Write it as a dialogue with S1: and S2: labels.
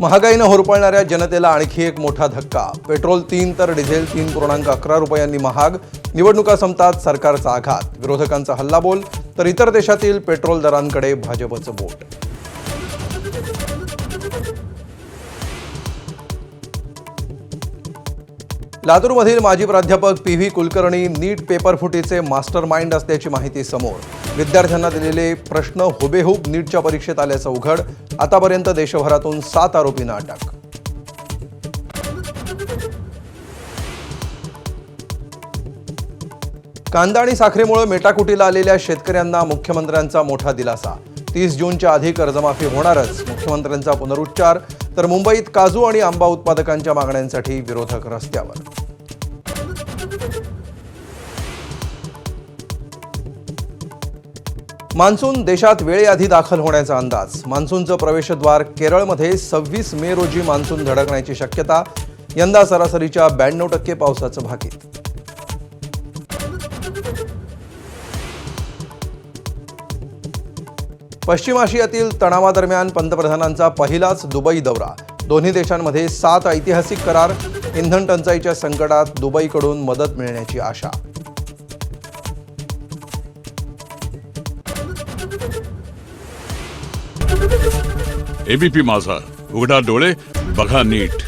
S1: महागाईने होरपळणाऱ्या जनतेला आणखी एक मोठा धक्का। पेट्रोल 3 तर डिझेल 3.11 रुपयांनी महाग। निवडणुका संपतात सरकारचा आघात। विरोधकांचा हल्लाबोल तर इतर देशातील पेट्रोल दरांकडे भाजपचं बोट। लातूरमधील माजी प्राध्यापक पी.व्ही. कुलकर्णी नीट पेपरफुटीचे मास्टरमाइंड असल्याची माहिती समोर। विद्यार्थ्यांना दिलेले प्रश्न हुबेहूब नीटच्या परीक्षेत आल्याचं उघड। आतापर्यंत देशभरातून 7 आरोपींना अटक। कांदा आणि साखरेमुळे मेटाकुटीला आलेल्या शेतकऱ्यांना मुख्यमंत्र्यांचा मोठा दिलासा। 30 जूनच्या आधी कर्जमाफी होणारच, मुख्यमंत्र्यांचा पुनरुच्चार। तर मुंबईत काजू आणि आंबा उत्पादकांच्या मागण्यांसाठी विरोधक रस्त्यावर। मान्सून देशात वेळेआधी दाखल होण्याचा अंदाज। मान्सूनचं प्रवेशद्वार केरळमध्ये 26 मे रोजी मान्सून धडकण्याची शक्यता। यंदा सरासरीच्या 92% पावसाचं भाकीत। पश्चिम आशियातील तणावादरम्यान पंतप्रधानांचा पहिलाच दुबई दौरा। दोन्ही देशांमध्ये 7 ऐतिहासिक करार। इंधन टंचाईच्या संकटात दुबईकडून मदत मिळण्याची आशा।
S2: एबीपी माझा, उघडा डोळे बघा नीट।